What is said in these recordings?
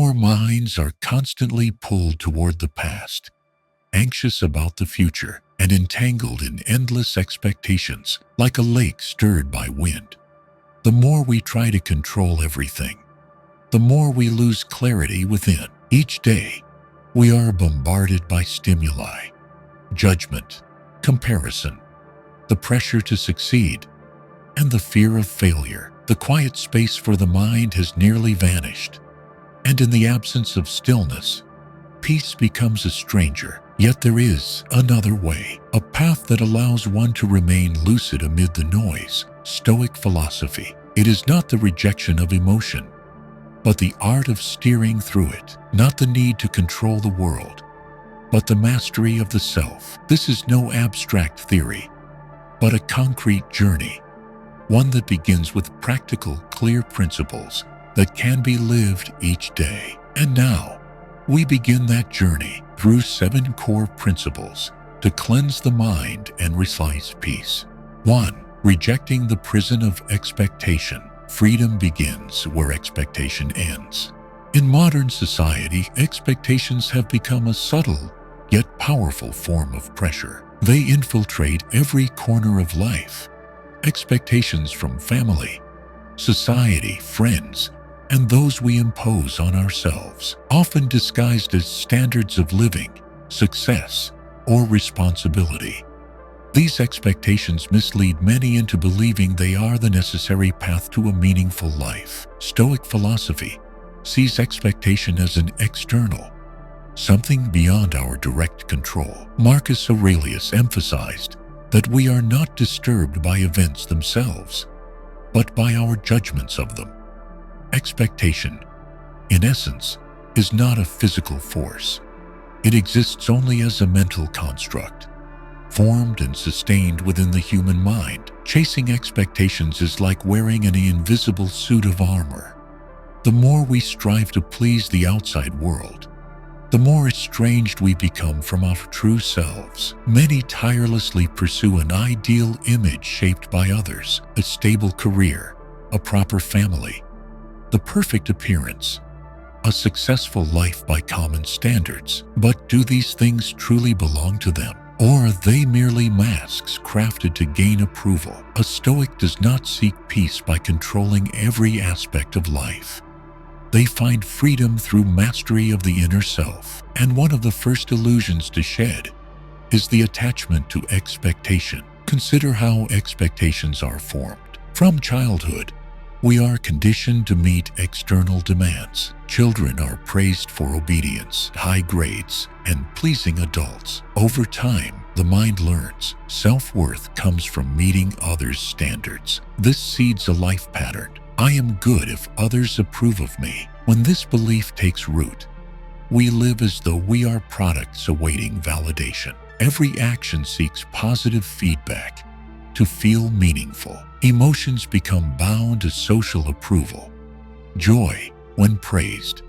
Our minds are constantly pulled toward the past, anxious about the future, and entangled in endless expectations, like a lake stirred by wind. The more we try to control everything, the more we lose clarity within. Each day, we are bombarded by stimuli, judgment, comparison, the pressure to succeed, and the fear of failure. The quiet space for the mind has nearly vanished, and in the absence of stillness, peace becomes a stranger. Yet there is another way, a path that allows one to remain lucid amid the noise. Stoic philosophy. It is not the rejection of emotion, but the art of steering through it. Not the need to control the world, but the mastery of the self. This is no abstract theory, but a concrete journey, one that begins with practical, clear principles that can be lived each day. And now, we begin that journey through 7 core principles to cleanse the mind and realize peace. 1. Rejecting the prison of expectation. Freedom begins where expectation ends. In modern society, expectations have become a subtle yet powerful form of pressure. They infiltrate every corner of life. Expectations from family, society, friends, and those we impose on ourselves, often disguised as standards of living, success, or responsibility. These expectations mislead many into believing they are the necessary path to a meaningful life. Stoic philosophy sees expectation as an external, something beyond our direct control. Marcus Aurelius emphasized that we are not disturbed by events themselves, but by our judgments of them. Expectation, in essence, is not a physical force. It exists only as a mental construct, formed and sustained within the human mind. Chasing expectations is like wearing an invisible suit of armor. The more we strive to please the outside world, the more estranged we become from our true selves. Many tirelessly pursue an ideal image shaped by others, a stable career, a proper family, the perfect appearance, a successful life by common standards. But do these things truly belong to them? Or are they merely masks crafted to gain approval? A Stoic does not seek peace by controlling every aspect of life. They find freedom through mastery of the inner self. And one of the first illusions to shed is the attachment to expectation. Consider how expectations are formed. From childhood, we are conditioned to meet external demands. Children are praised for obedience, high grades, and pleasing adults. Over time, the mind learns self-worth comes from meeting others' standards. This seeds a life pattern. I am good if others approve of me. When this belief takes root, we live as though we are products awaiting validation. Every action seeks positive feedback to feel meaningful. Emotions become bound to social approval. Joy when praised,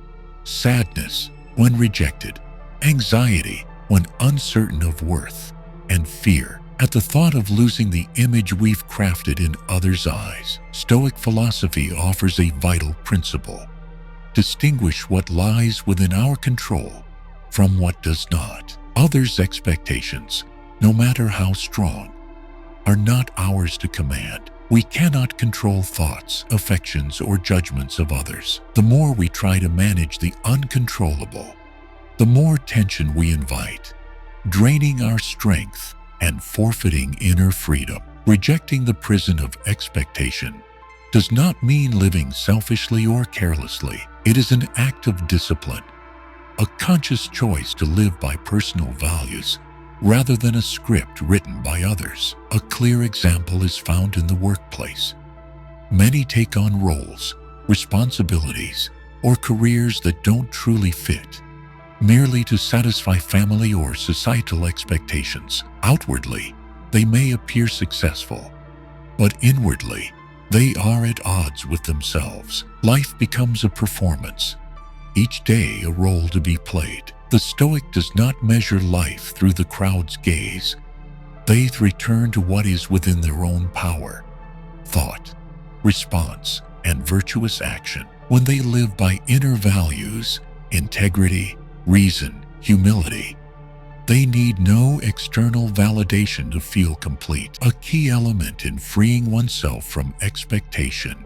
sadness when rejected, anxiety when uncertain of worth, and fear at the thought of losing the image we've crafted in others' eyes. Stoic philosophy offers a vital principle: distinguish what lies within our control from what does not. Others' expectations, no matter how strong, are not ours to command. We cannot control thoughts, affections, or judgments of others. The more we try to manage the uncontrollable, the more tension we invite, draining our strength and forfeiting inner freedom. Rejecting the prison of expectation does not mean living selfishly or carelessly. It is an act of discipline, a conscious choice to live by personal values rather than a script written by others. A clear example is found in the workplace. Many take on roles, responsibilities, or careers that don't truly fit, merely to satisfy family or societal expectations. Outwardly, they may appear successful, but inwardly, they are at odds with themselves. Life becomes a performance, each day a role to be played. The Stoic does not measure life through the crowd's gaze. They return to what is within their own power: thought, response, and virtuous action. When they live by inner values, integrity, reason, humility. They need no external validation to feel complete. A key element in freeing oneself from expectation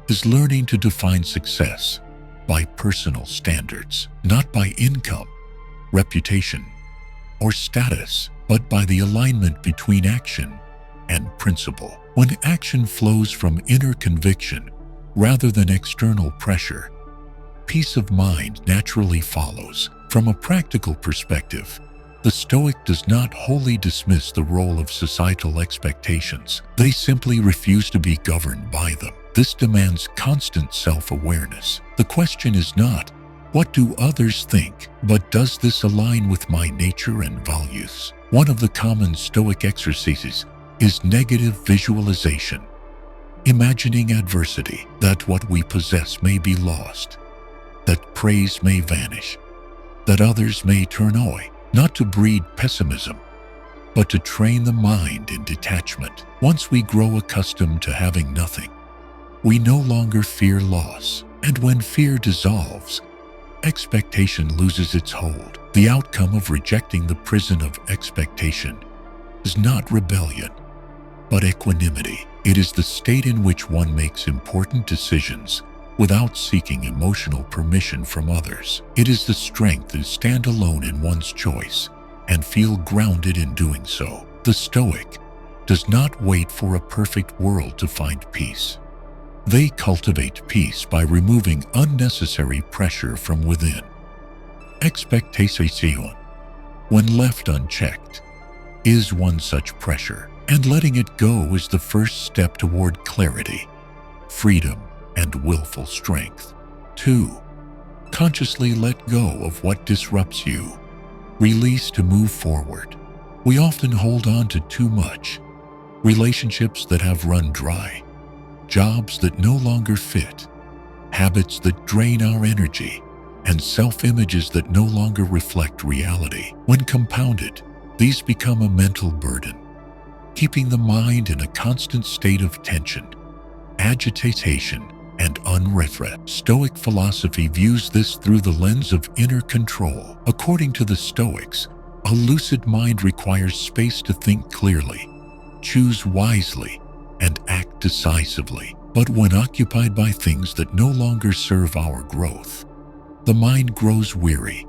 is learning to define success by personal standards, not by income, reputation, or status, but by the alignment between action and principle. When action flows from inner conviction rather than external pressure, peace of mind naturally follows. From a practical perspective, the Stoic does not wholly dismiss the role of societal expectations. They simply refuse to be governed by them. This demands constant self-awareness. The question is not, what do others think, but does this align with my nature and values? One of the common Stoic exercises is negative visualization. Imagining adversity, that what we possess may be lost, that praise may vanish, that others may turn away. Not to breed pessimism, but to train the mind in detachment. Once we grow accustomed to having nothing, we no longer fear loss. And when fear dissolves, expectation loses its hold. The outcome of rejecting the prison of expectation is not rebellion, but equanimity. It is the state in which one makes important decisions without seeking emotional permission from others. It is the strength to stand alone in one's choice and feel grounded in doing so. The Stoic does not wait for a perfect world to find peace. They cultivate peace by removing unnecessary pressure from within. Expectation, when left unchecked, is one such pressure, and letting it go is the first step toward clarity, freedom, and willful strength. 2. Consciously let go of what disrupts you. Release to move forward. We often hold on to too much. Relationships that have run dry, jobs that no longer fit, habits that drain our energy, and self-images that no longer reflect reality. When compounded, these become a mental burden, keeping the mind in a constant state of tension, agitation, and unrest. Stoic philosophy views this through the lens of inner control. According to the Stoics, a lucid mind requires space to think clearly, choose wisely, and act decisively. But when occupied by things that no longer serve our growth, the mind grows weary,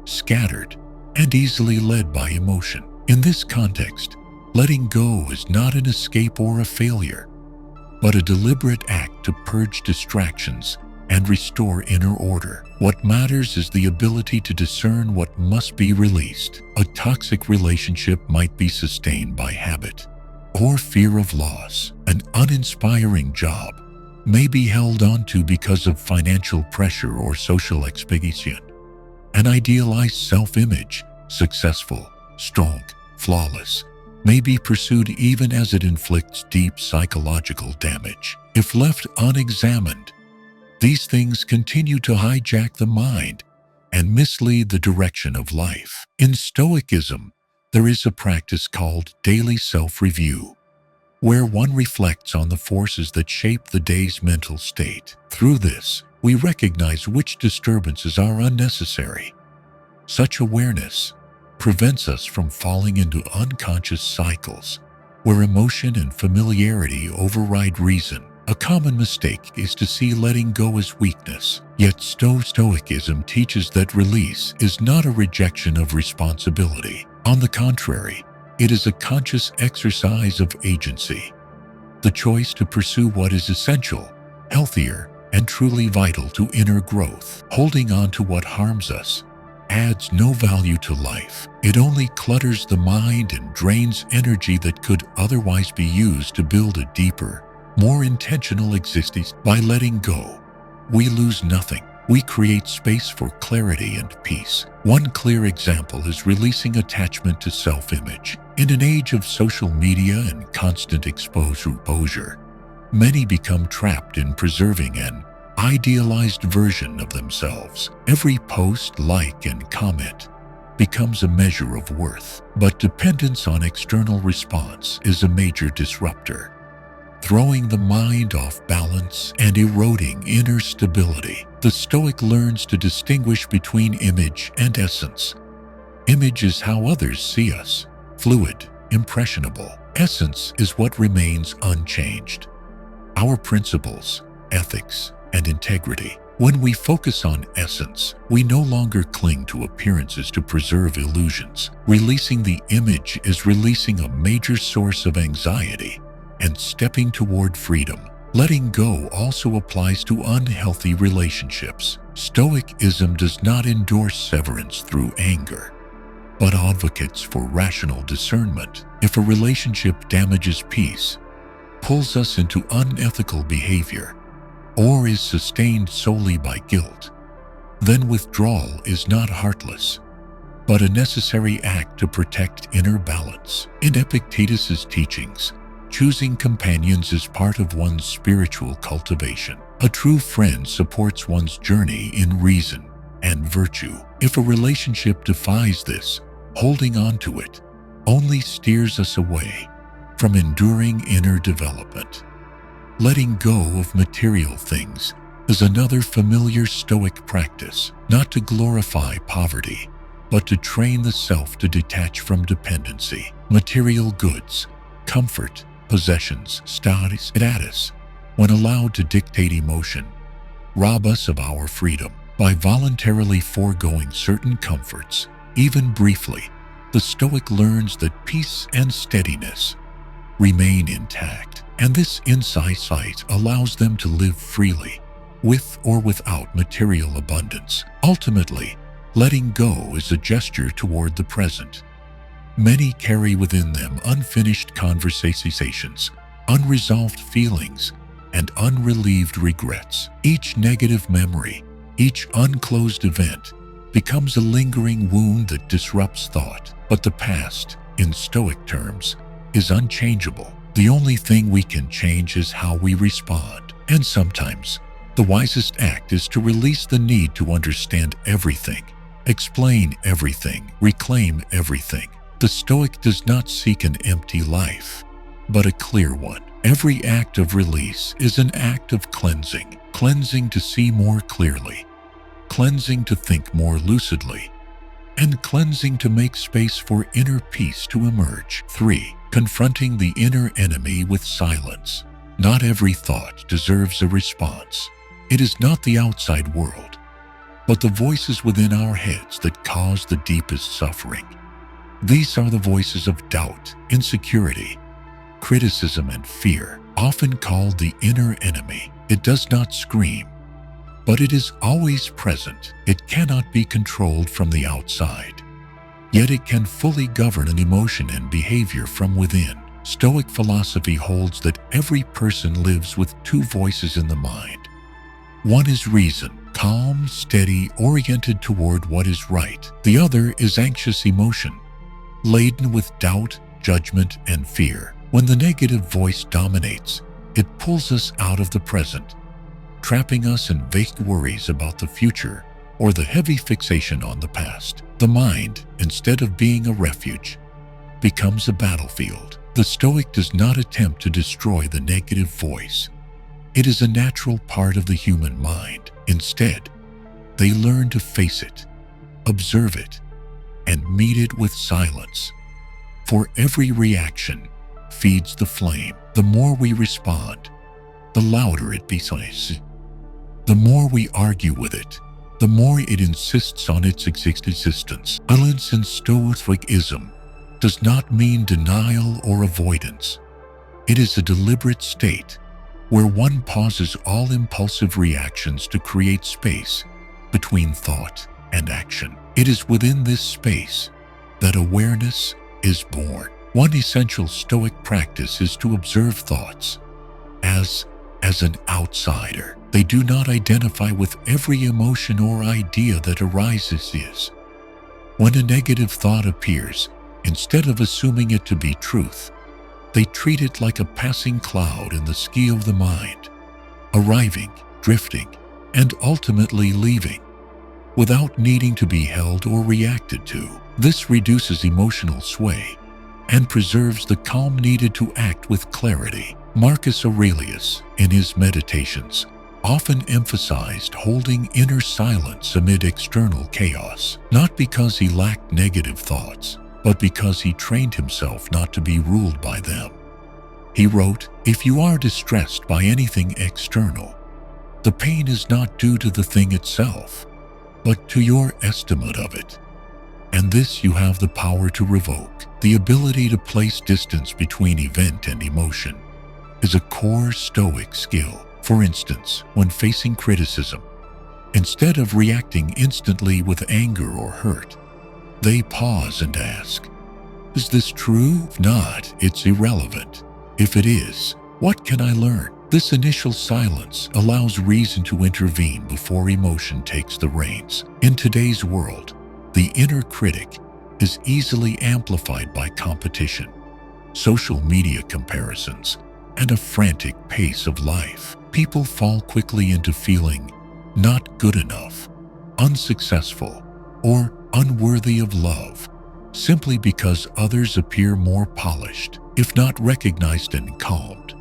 scattered, and easily led by emotion. In this context, letting go is not an escape or a failure, but a deliberate act to purge distractions and restore inner order. What matters is the ability to discern what must be released. A toxic relationship might be sustained by habit or fear of loss. An uninspiring job may be held onto because of financial pressure or social expectation. An idealized self-image, successful, strong, flawless, may be pursued even as it inflicts deep psychological damage. If left unexamined, these things continue to hijack the mind and mislead the direction of life. In Stoicism, there is a practice called daily self-review, where one reflects on the forces that shape the day's mental state. Through this, we recognize which disturbances are unnecessary. Such awareness prevents us from falling into unconscious cycles where emotion and familiarity override reason. A common mistake is to see letting go as weakness. Yet Stoicism teaches that release is not a rejection of responsibility. On the contrary, it is a conscious exercise of agency, the choice to pursue what is essential, healthier, and truly vital to inner growth. Holding on to what harms us adds no value to life. It only clutters the mind and drains energy that could otherwise be used to build a deeper, more intentional existence. By letting go, we lose nothing. We create space for clarity and peace. One clear example is releasing attachment to self-image. In an age of social media and constant exposure, many become trapped in preserving an idealized version of themselves. Every post, like, and comment becomes a measure of worth, but dependence on external response is a major disruptor. throwing the mind off balance and eroding inner stability. The Stoic learns to distinguish between image and essence. Image is how others see us, fluid, impressionable. Essence is what remains unchanged. Our principles, ethics, and integrity. When we focus on essence, we no longer cling to appearances to preserve illusions. Releasing the image is releasing a major source of anxiety and stepping toward freedom. Letting go also applies to unhealthy relationships. Stoicism does not endorse severance through anger, but advocates for rational discernment. If a relationship damages peace, pulls us into unethical behavior, or is sustained solely by guilt, then withdrawal is not heartless, but a necessary act to protect inner balance. In Epictetus's teachings, choosing companions is part of one's spiritual cultivation. A true friend supports one's journey in reason and virtue. If a relationship defies this, holding on to it only steers us away from enduring inner development. Letting go of material things is another familiar Stoic practice, not to glorify poverty, but to train the self to detach from dependency. Material goods, comfort, possessions, status, when allowed to dictate emotion, rob us of our freedom. By voluntarily foregoing certain comforts, even briefly, the Stoic learns that peace and steadiness remain intact, and this insight allows them to live freely, with or without material abundance. Ultimately, letting go is a gesture toward the present. Many carry within them unfinished conversations, unresolved feelings, and unrelieved regrets. Each negative memory, each unclosed event, becomes a lingering wound that disrupts thought. But the past, in Stoic terms, is unchangeable. The only thing we can change is how we respond. And sometimes, the wisest act is to release the need to understand everything, explain everything, reclaim everything. The Stoic does not seek an empty life, but a clear one. Every act of release is an act of cleansing. Cleansing to see more clearly, cleansing to think more lucidly, and cleansing to make space for inner peace to emerge. 3. Confronting the inner enemy with silence. Not every thought deserves a response. It is not the outside world, but the voices within our heads that cause the deepest suffering. These are the voices of doubt, insecurity, criticism, and fear, often called the inner enemy. It does not scream, but it is always present. It cannot be controlled from the outside, yet it can fully govern an emotion and behavior from within. Stoic philosophy holds that every person lives with two voices in the mind. One is reason, calm, steady, oriented toward what is right. The other is anxious emotion, laden with doubt, judgment, and fear. When the negative voice dominates, it pulls us out of the present, trapping us in vague worries about the future or the heavy fixation on the past. The mind, instead of being a refuge, becomes a battlefield. The Stoic does not attempt to destroy the negative voice. It is a natural part of the human mind. Instead, they learn to face it, observe it, and meet it with silence. For every reaction feeds the flame. The more we respond, the louder it becomes. The more we argue with it, the more it insists on its existence. Silence in Stoicism does not mean denial or avoidance. It is a deliberate state where one pauses all impulsive reactions to create space between thought and action. It is within this space that awareness is born. One essential Stoic practice is to observe thoughts as an outsider. They do not identify with every emotion or idea that arises. When a negative thought appears, instead of assuming it to be truth, they treat it like a passing cloud in the sky of the mind, arriving, drifting, and ultimately leaving, without needing to be held or reacted to. This reduces emotional sway and preserves the calm needed to act with clarity. Marcus Aurelius, in his Meditations, often emphasized holding inner silence amid external chaos, not because he lacked negative thoughts, but because he trained himself not to be ruled by them. He wrote, "If you are distressed by anything external, the pain is not due to the thing itself, but to your estimate of it. And this you have the power to revoke." The ability to place distance between event and emotion is a core Stoic skill. For instance, when facing criticism, instead of reacting instantly with anger or hurt, they pause and ask, "Is this true? If not, it's irrelevant. If it is, what can I learn?" This initial silence allows reason to intervene before emotion takes the reins. In today's world, the inner critic is easily amplified by competition, social media comparisons, and a frantic pace of life. People fall quickly into feeling not good enough, unsuccessful, or unworthy of love, simply because others appear more polished, if not recognized and calmed.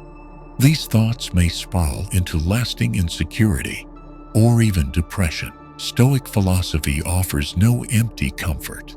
These thoughts may spiral into lasting insecurity or even depression. Stoic philosophy offers no empty comfort.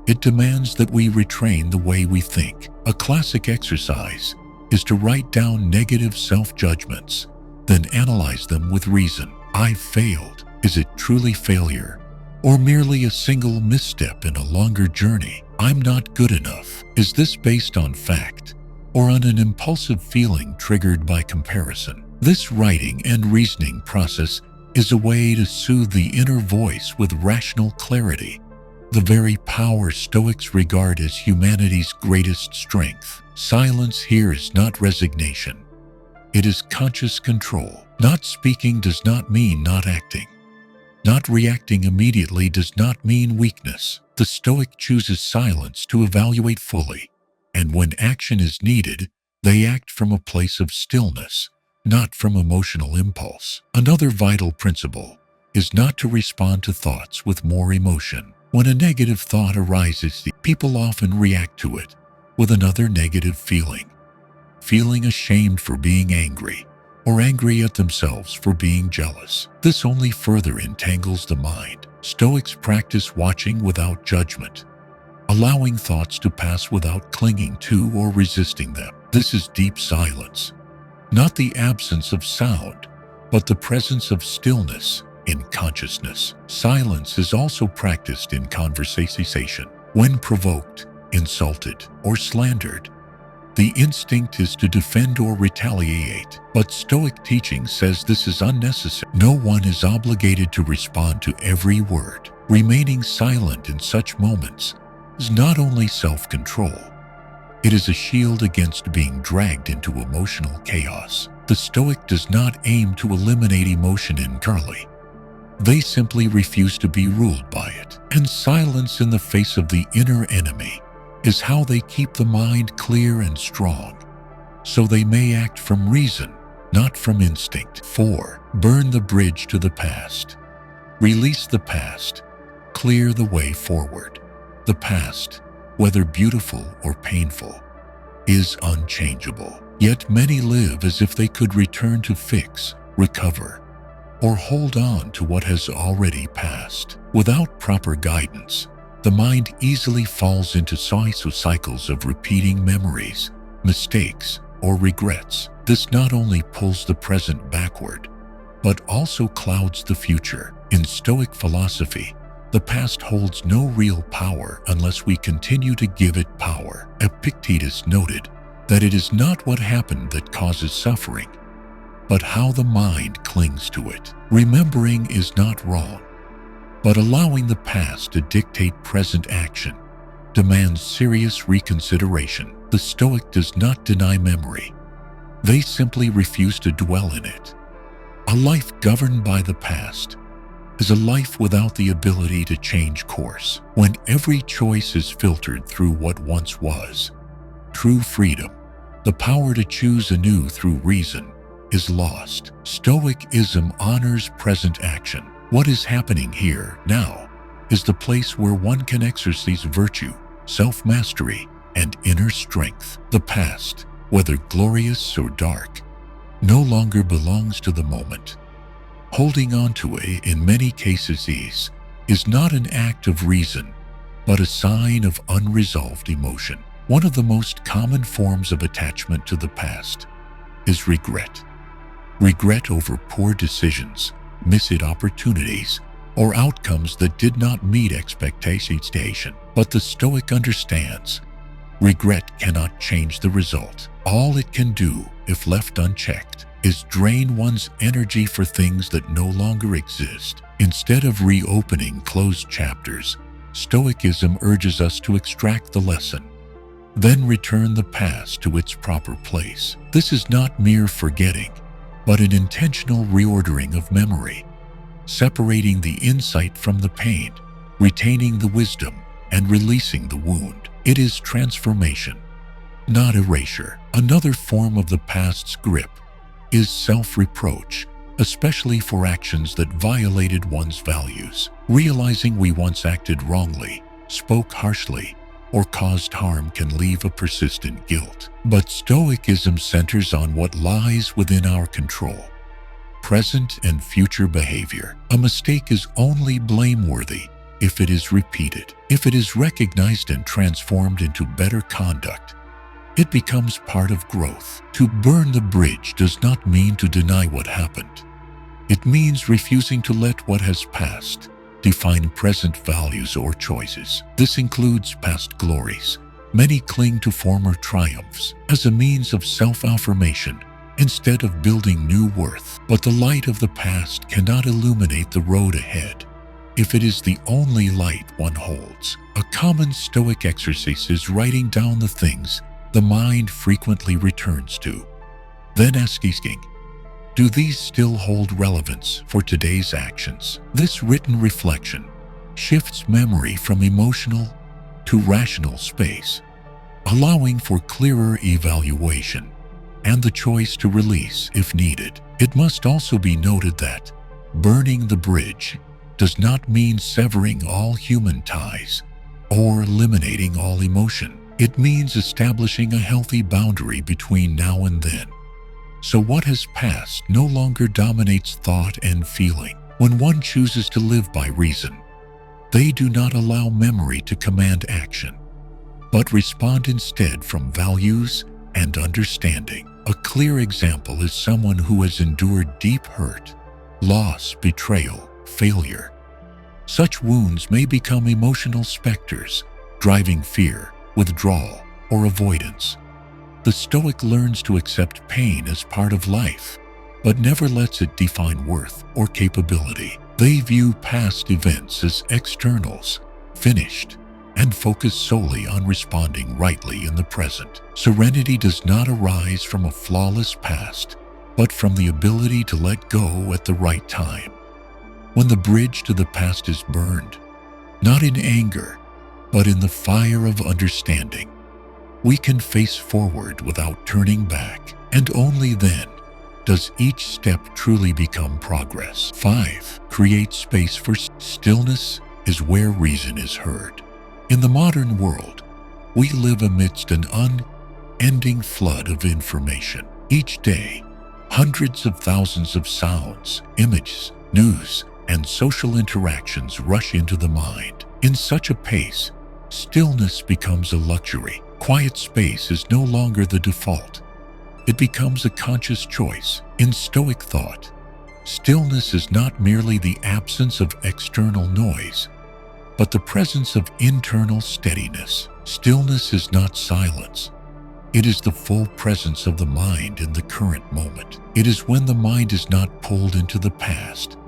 It demands that we retrain the way we think. A classic exercise is to write down negative self-judgments, then analyze them with reason. I failed. Is it truly failure, or merely a single misstep in a longer journey? I'm not good enough. Is this based on fact, or on an impulsive feeling triggered by comparison? This writing and reasoning process is a way to soothe the inner voice with rational clarity, the very power Stoics regard as humanity's greatest strength. Silence here is not resignation. It is conscious control. Not speaking does not mean not acting. Not reacting immediately does not mean weakness. The Stoic chooses silence to evaluate fully, and when action is needed, they act from a place of stillness, not from emotional impulse. Another vital principle is not to respond to thoughts with more emotion. When a negative thought arises, people often react to it with another negative feeling ashamed for being angry, or angry at themselves for being jealous. This only further entangles the mind. Stoics practice watching without judgment, allowing thoughts to pass without clinging to or resisting them. This is deep silence, not the absence of sound, but the presence of stillness in consciousness. Silence is also practiced in conversation. When provoked, insulted, or slandered, the instinct is to defend or retaliate, but Stoic teaching says this is unnecessary. No one is obligated to respond to every word. Remaining silent in such moments is not only self-control, it is a shield against being dragged into emotional chaos. The Stoic does not aim to eliminate emotion entirely. They simply refuse to be ruled by it. And silence in the face of the inner enemy is how they keep the mind clear and strong, so they may act from reason, not from instinct. 4. Burn the bridge to the past. Release the past. Clear the way forward. The past, whether beautiful or painful, is unchangeable. Yet many live as if they could return to fix, recover, or hold on to what has already passed. Without proper guidance, the mind easily falls into cycles of repeating memories, mistakes, or regrets. This not only pulls the present backward, but also clouds the future. In Stoic philosophy, the past holds no real power unless we continue to give it power. Epictetus noted that it is not what happened that causes suffering, but how the mind clings to it. Remembering is not wrong, but allowing the past to dictate present action demands serious reconsideration. The Stoic does not deny memory. They simply refuse to dwell in it. A life governed by the past is a life without the ability to change course. When every choice is filtered through what once was, true freedom, the power to choose anew through reason, is lost. Stoicism honors present action. What is happening here, now, is the place where one can exercise virtue, self-mastery, and inner strength. The past, whether glorious or dark, no longer belongs to the moment. Holding on to it, in many cases, is not an act of reason, but a sign of unresolved emotion. One of the most common forms of attachment to the past is regret. Regret over poor decisions, missed opportunities, or outcomes that did not meet expectations. But the Stoic understands, regret cannot change the result. All it can do, if left unchecked, is drain one's energy for things that no longer exist. Instead of reopening closed chapters, Stoicism urges us to extract the lesson, then return the past to its proper place. This is not mere forgetting, but an intentional reordering of memory, separating the insight from the pain, retaining the wisdom, and releasing the wound. It is transformation, not erasure. Another form of the past's grip is self-reproach, especially for actions that violated one's values. Realizing we once acted wrongly, spoke harshly, or caused harm can leave a persistent guilt. But Stoicism centers on what lies within our control: present and future behavior. A mistake is only blameworthy if it is repeated. If it is recognized and transformed into better conduct, it becomes part of growth. To burn the bridge does not mean to deny what happened. It means refusing to let what has passed define present values or choices. This includes past glories. Many cling to former triumphs as a means of self-affirmation instead of building new worth. But the light of the past cannot illuminate the road ahead if it is the only light one holds. A common Stoic exercise is writing down the things the mind frequently returns to, then asking, do these still hold relevance for today's actions? This written reflection shifts memory from emotional to rational space, allowing for clearer evaluation and the choice to release if needed. It must also be noted that burning the bridge does not mean severing all human ties or eliminating all emotion. It means establishing a healthy boundary between now and then, so what has passed no longer dominates thought and feeling. When one chooses to live by reason, they do not allow memory to command action, but respond instead from values and understanding. A clear example is someone who has endured deep hurt, loss, betrayal, failure. Such wounds may become emotional specters, driving fear, withdrawal, or avoidance. The Stoic learns to accept pain as part of life, but never lets it define worth or capability. They view past events as externals, finished, and focus solely on responding rightly in the present. Serenity does not arise from a flawless past, but from the ability to let go at the right time. When the bridge to the past is burned, not in anger, but in the fire of understanding, we can face forward without turning back, and only then does each step truly become progress. 5. Create space for stillness is where reason is heard. In the modern world, we live amidst an unending flood of information. Each day, hundreds of thousands of sounds, images, news, and social interactions rush into the mind. In such a pace, stillness becomes a luxury. Quiet space is no longer the default. It becomes a conscious choice. In Stoic thought, stillness is not merely the absence of external noise, but the presence of internal steadiness. Stillness is not silence. It is the full presence of the mind in the current moment. It is when the mind is not pulled into the past,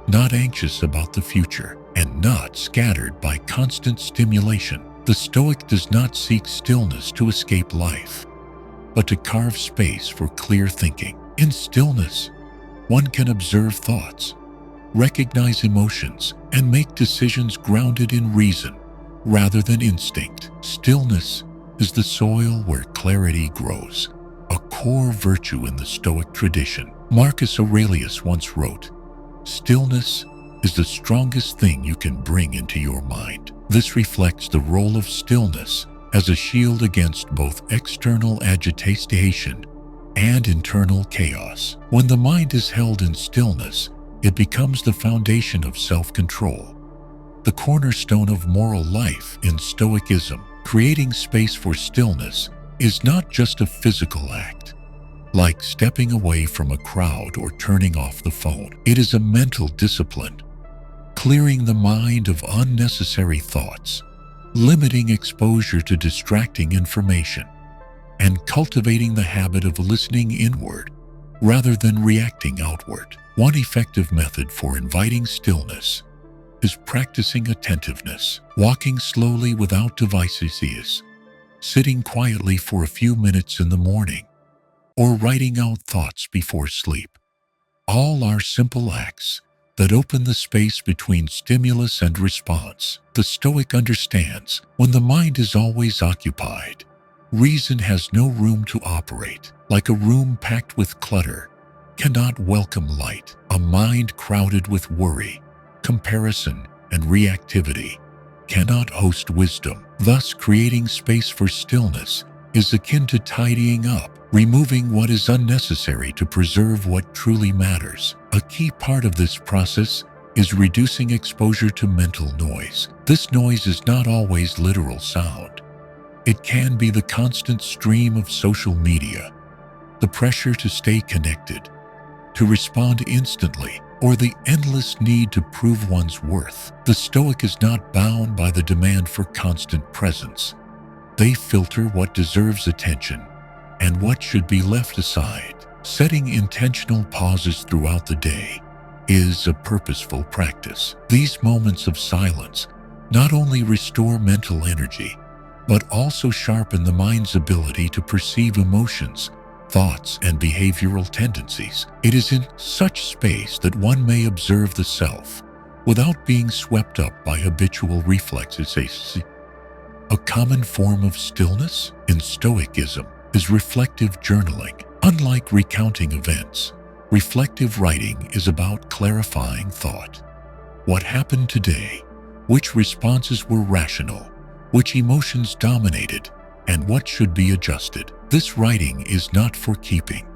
not anxious about the future, and not scattered by constant stimulation. The Stoic does not seek stillness to escape life, but to carve space for clear thinking. In stillness, one can observe thoughts, recognize emotions, and make decisions grounded in reason rather than instinct. Stillness is the soil where clarity grows, a core virtue in the Stoic tradition. Marcus Aurelius once wrote, "Stillness is the strongest thing you can bring into your mind." This reflects the role of stillness as a shield against both external agitation and internal chaos. When the mind is held in stillness, it becomes the foundation of self-control, the cornerstone of moral life in Stoicism. Creating space for stillness is not just a physical act, like stepping away from a crowd or turning off the phone. It is a mental discipline, clearing the mind of unnecessary thoughts, limiting exposure to distracting information, and cultivating the habit of listening inward rather than reacting outward. One effective method for inviting stillness is practicing attentiveness. Walking slowly without devices, sitting quietly for a few minutes in the morning, or writing out thoughts before sleep. All are simple acts that open the space between stimulus and response. The Stoic understands when the mind is always occupied, reason has no room to operate. Like a room packed with clutter cannot welcome light. A mind crowded with worry, comparison, and reactivity cannot host wisdom. Thus, creating space for stillness is akin to tidying up, removing what is unnecessary to preserve what truly matters. A key part of this process is reducing exposure to mental noise. This noise is not always literal sound. It can be the constant stream of social media, the pressure to stay connected, to respond instantly, or the endless need to prove one's worth. The Stoic is not bound by the demand for constant presence. They filter what deserves attention and what should be left aside. Setting intentional pauses throughout the day is a purposeful practice. These moments of silence not only restore mental energy, but also sharpen the mind's ability to perceive emotions, thoughts, and behavioral tendencies. It is in such space that one may observe the self without being swept up by habitual reflexes. A common form of stillness in Stoicism is reflective journaling. Unlike recounting events, reflective writing is about clarifying thought. What happened today? Which responses were rational? Which emotions dominated? And what should be adjusted? This writing is not for keeping.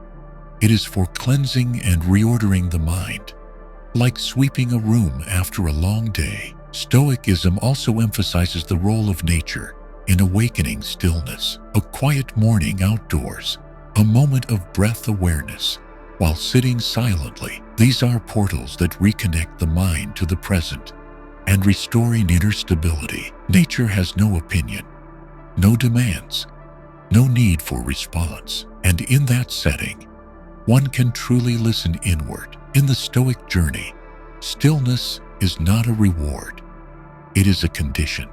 It is for cleansing and reordering the mind. Like sweeping a room after a long day, Stoicism also emphasizes the role of nature in awakening stillness. A quiet morning outdoors, a moment of breath awareness, while sitting silently. These are portals that reconnect the mind to the present and restoring inner stability. Nature has no opinion, no demands, no need for response. And in that setting, one can truly listen inward. In the Stoic journey, stillness is not a reward. It is a condition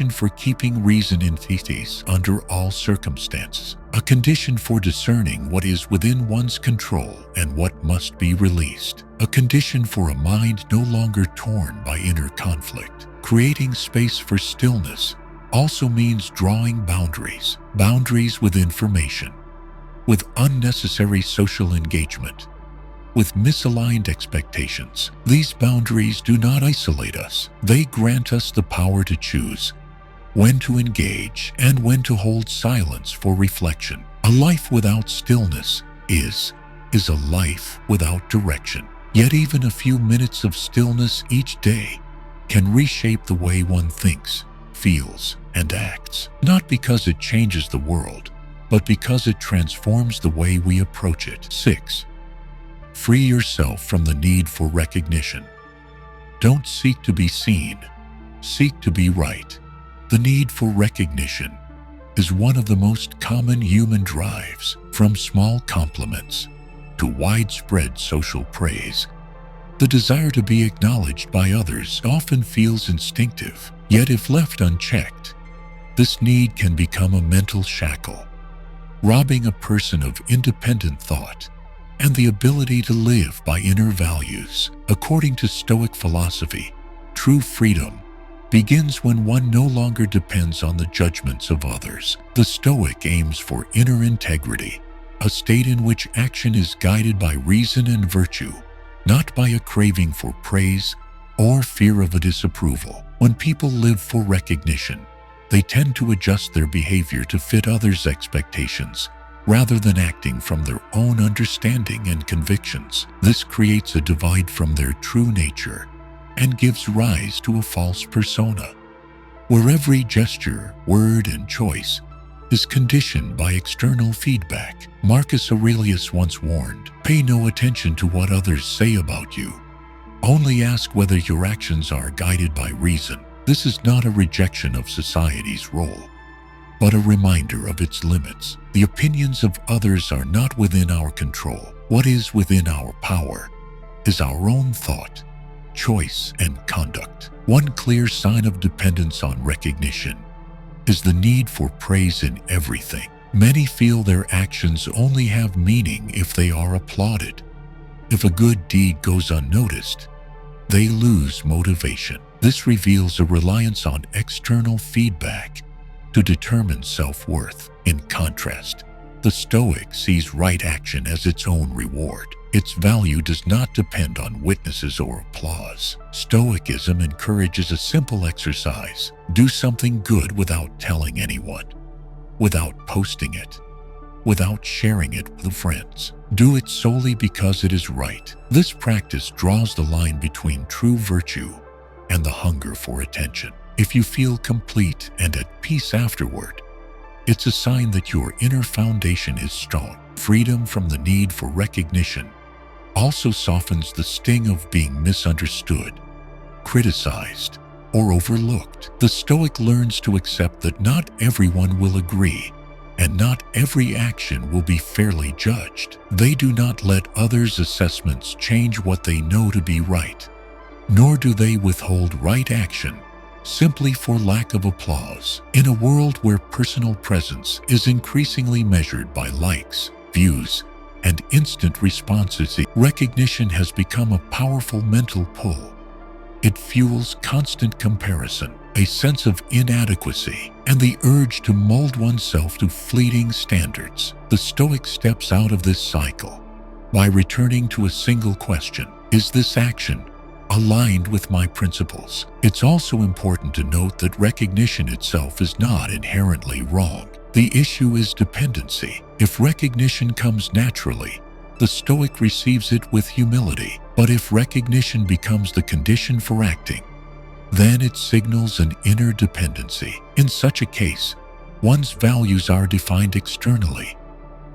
for keeping reason in thesis under all circumstances, a condition for discerning what is within one's control and what must be released, a condition for a mind no longer torn by inner conflict. Creating space for stillness also means drawing boundaries with information, with unnecessary social engagement, with misaligned expectations. These boundaries do not isolate us. They grant us the power to choose when to engage and when to hold silence for reflection. A life without stillness is a life without direction. Yet even a few minutes of stillness each day can reshape the way one thinks, feels, and acts. Not because it changes the world, but because it transforms the way we approach it. 6. Free yourself from the need for recognition. Don't seek to be seen, seek to be right. The need for recognition is one of the most common human drives. From small compliments to widespread social praise, the desire to be acknowledged by others often feels instinctive. Yet if left unchecked, this need can become a mental shackle, robbing a person of independent thought and the ability to live by inner values. According to Stoic philosophy, true freedom begins when one no longer depends on the judgments of others. The Stoic aims for inner integrity, a state in which action is guided by reason and virtue, not by a craving for praise or fear of a disapproval. When people live for recognition, They tend to adjust their behavior to fit others' expectations, rather than acting from their own understanding and convictions. This creates a divide from their true nature and gives rise to a false persona, where every gesture, word, and choice is conditioned by external feedback. Marcus Aurelius once warned, "Pay no attention to what others say about you. Only ask whether your actions are guided by reason." This is not a rejection of society's role, but a reminder of its limits. The opinions of others are not within our control. What is within our power is our own thought, choice, and conduct. One clear sign of dependence on recognition is the need for praise in everything. Many feel their actions only have meaning if they are applauded. If a good deed goes unnoticed, they lose motivation. This reveals a reliance on external feedback to determine self-worth. In contrast, the Stoic sees right action as its own reward. Its value does not depend on witnesses or applause. Stoicism encourages a simple exercise. Do something good without telling anyone, without posting it, without sharing it with friends. Do it solely because it is right. This practice draws the line between true virtue and the hunger for attention. If you feel complete and at peace afterward, it's a sign that your inner foundation is strong. Freedom from the need for recognition also softens the sting of being misunderstood, criticized, or overlooked. The Stoic learns to accept that not everyone will agree, and not every action will be fairly judged. They do not let others' assessments change what they know to be right, nor do they withhold right action simply for lack of applause. In a world where personal presence is increasingly measured by likes, views, and instant responses, recognition has become a powerful mental pull. It fuels constant comparison, a sense of inadequacy, and the urge to mold oneself to fleeting standards. The Stoic steps out of this cycle by returning to a single question: is this action aligned with my principles? It's also important to note that recognition itself is not inherently wrong. The issue is dependency. If recognition comes naturally, the Stoic receives it with humility. But if recognition becomes the condition for acting, then it signals an inner dependency. In such a case, one's values are defined externally,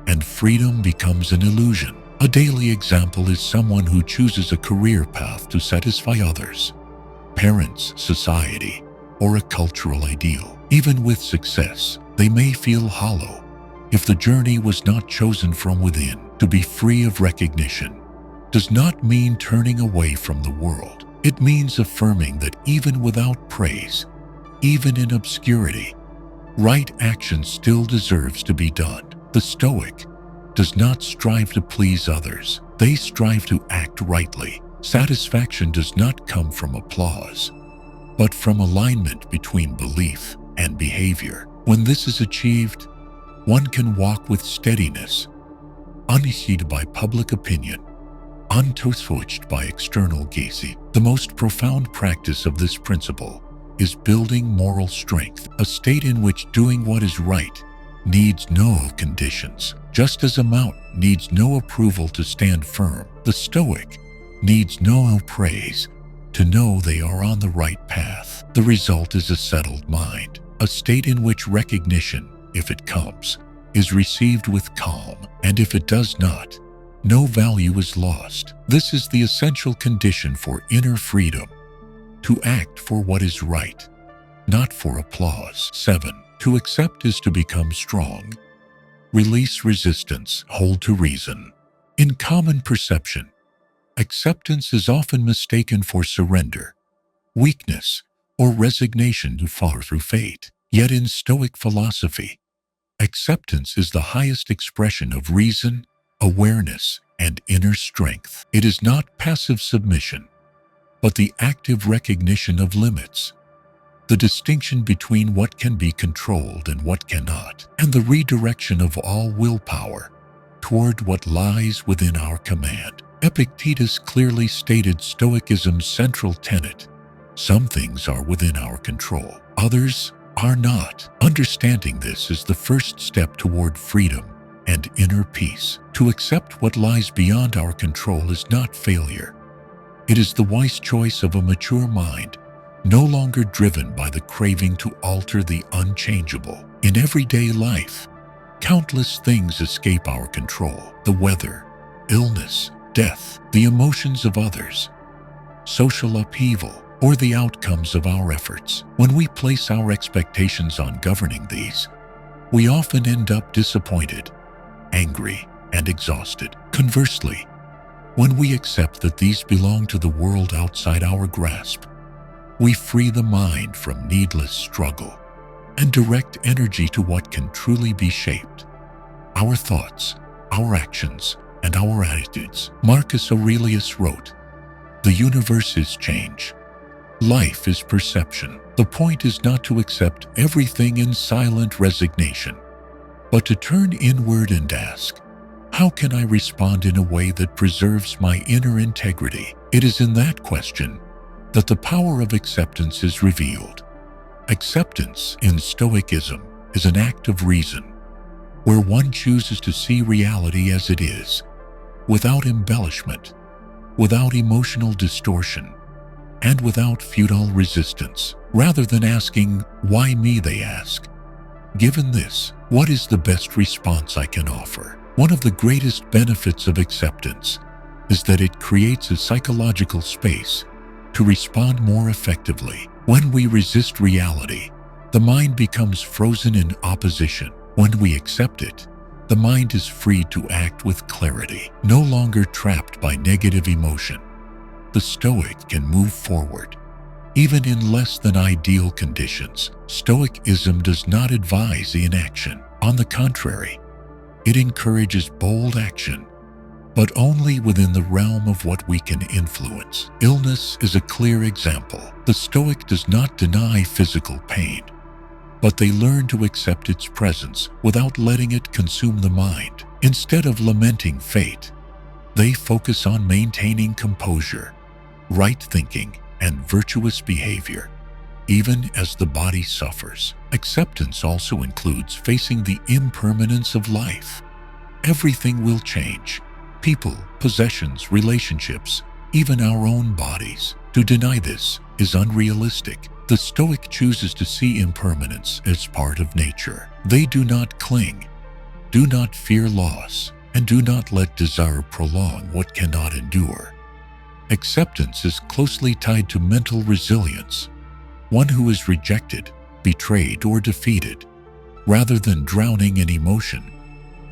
and freedom becomes an illusion. A daily example is someone who chooses a career path to satisfy others, parents, society, or a cultural ideal. Even with success, they may feel hollow if the journey was not chosen from within. To be free of recognition does not mean turning away from the world. It means affirming that even without praise, even in obscurity, right action still deserves to be done. The Stoic does not strive to please others. They strive to act rightly. Satisfaction does not come from applause, but from alignment between belief and behavior. When this is achieved, one can walk with steadiness, unheeded by public opinion, untouched by external gazing. The most profound practice of this principle is building moral strength, a state in which doing what is right needs no conditions. Just as a mountain needs no approval to stand firm, the Stoic needs no praise to know they are on the right path. The result is a settled mind, a state in which recognition, if it comes, is received with calm, and if it does not, no value is lost. This is the essential condition for inner freedom, to act for what is right, not for applause. 7. To accept is to become strong. Release resistance, hold to reason. In common perception, acceptance is often mistaken for surrender, weakness, or resignation to fall through fate. Yet in Stoic philosophy, acceptance is the highest expression of reason, awareness, and inner strength. It is not passive submission, but the active recognition of limits, the distinction between what can be controlled and what cannot, and the redirection of all willpower toward what lies within our command. Epictetus clearly stated Stoicism's central tenet: some things are within our control, others are not. Understanding this is the first step toward freedom and inner peace. To accept what lies beyond our control is not failure. It is the wise choice of a mature mind, no longer driven by the craving to alter the unchangeable. In everyday life, countless things escape our control: the weather, illness, death, the emotions of others, social upheaval, or the outcomes of our efforts. When we place our expectations on governing these, we often end up disappointed, angry, and exhausted. Conversely, when we accept that these belong to the world outside our grasp, we free the mind from needless struggle and direct energy to what can truly be shaped: our thoughts, our actions, and our attitudes. Marcus Aurelius wrote, "The universe is change. Life is perception." The point is not to accept everything in silent resignation, but to turn inward and ask, how can I respond in a way that preserves my inner integrity? It is in that question that the power of acceptance is revealed. Acceptance in Stoicism is an act of reason, where one chooses to see reality as it is, without embellishment, without emotional distortion, and without futile resistance. Rather than asking, "Why me?" they ask, "Given this, what is the best response I can offer?" One of the greatest benefits of acceptance is that it creates a psychological space to respond more effectively. When we resist reality, the mind becomes frozen in opposition. When we accept it, the mind is free to act with clarity, no longer trapped by negative emotion. The Stoic can move forward, even in less than ideal conditions. Stoicism does not advise inaction. On the contrary, it encourages bold action, but only within the realm of what we can influence. Illness is a clear example. The Stoic does not deny physical pain, but they learn to accept its presence without letting it consume the mind. Instead of lamenting fate, they focus on maintaining composure, right thinking, and virtuous behavior, even as the body suffers. Acceptance also includes facing the impermanence of life. Everything will change: people, possessions, relationships, even our own bodies. To deny this is unrealistic. The Stoic chooses to see impermanence as part of nature. They do not cling, do not fear loss, and do not let desire prolong what cannot endure. Acceptance is closely tied to mental resilience. One who is rejected, betrayed, or defeated, rather than drowning in emotion,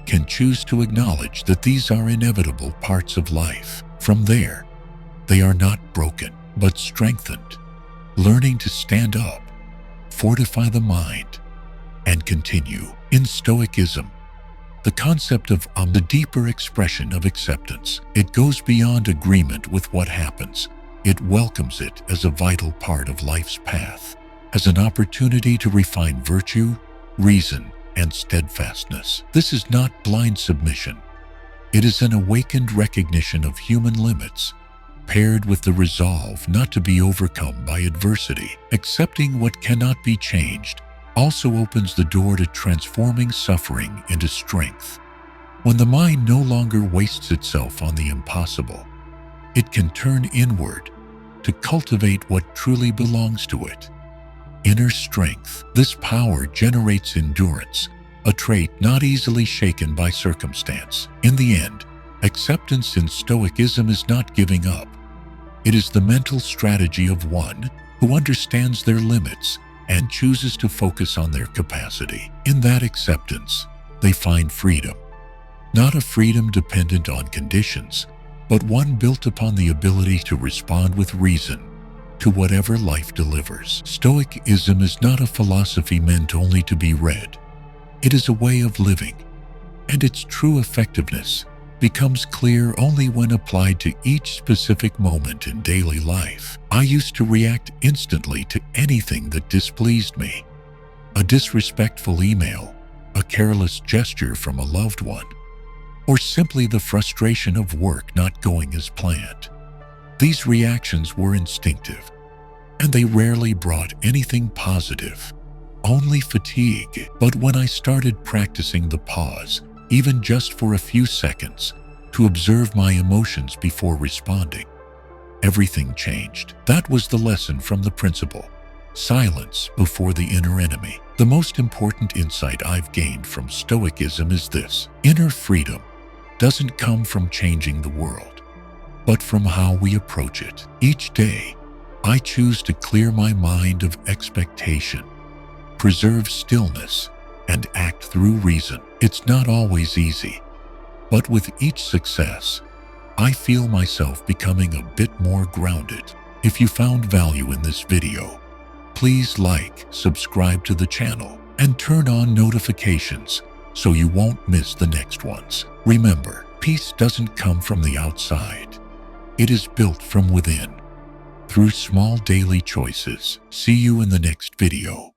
can choose to acknowledge that these are inevitable parts of life. From there, they are not broken, but strengthened, learning to stand up, fortify the mind, and continue. In Stoicism, the concept of the deeper expression of acceptance. It goes beyond agreement with what happens. It welcomes it as a vital part of life's path, as an opportunity to refine virtue, reason, and steadfastness. This is not blind submission. It is an awakened recognition of human limits, paired with the resolve not to be overcome by adversity. Accepting what cannot be changed also opens the door to transforming suffering into strength. When the mind no longer wastes itself on the impossible, it can turn inward to cultivate what truly belongs to it: inner strength. This power generates endurance, a trait not easily shaken by circumstance. In the end, acceptance in Stoicism is not giving up. It is the mental strategy of one who understands their limits and chooses to focus on their capacity. In that acceptance, they find freedom. Not a freedom dependent on conditions, but one built upon the ability to respond with reason to whatever life delivers. Stoicism is not a philosophy meant only to be read. It is a way of living, and its true effectiveness becomes clear only when applied to each specific moment in daily life. I used to react instantly to anything that displeased me: a disrespectful email, a careless gesture from a loved one, or simply the frustration of work not going as planned. These reactions were instinctive, and they rarely brought anything positive, only fatigue. But when I started practicing the pause, even just for a few seconds, to observe my emotions before responding, everything changed. That was the lesson from the principle. Silence before the inner enemy. The most important insight I've gained from Stoicism is this: inner freedom doesn't come from changing the world, but from how we approach it. Each day, I choose to clear my mind of expectation, preserve stillness, and act through reason. It's not always easy, but with each success, I feel myself becoming a bit more grounded. If you found value in this video, please like, subscribe to the channel, and turn on notifications so you won't miss the next ones. Remember, peace doesn't come from the outside. It is built from within, through small daily choices. See you in the next video.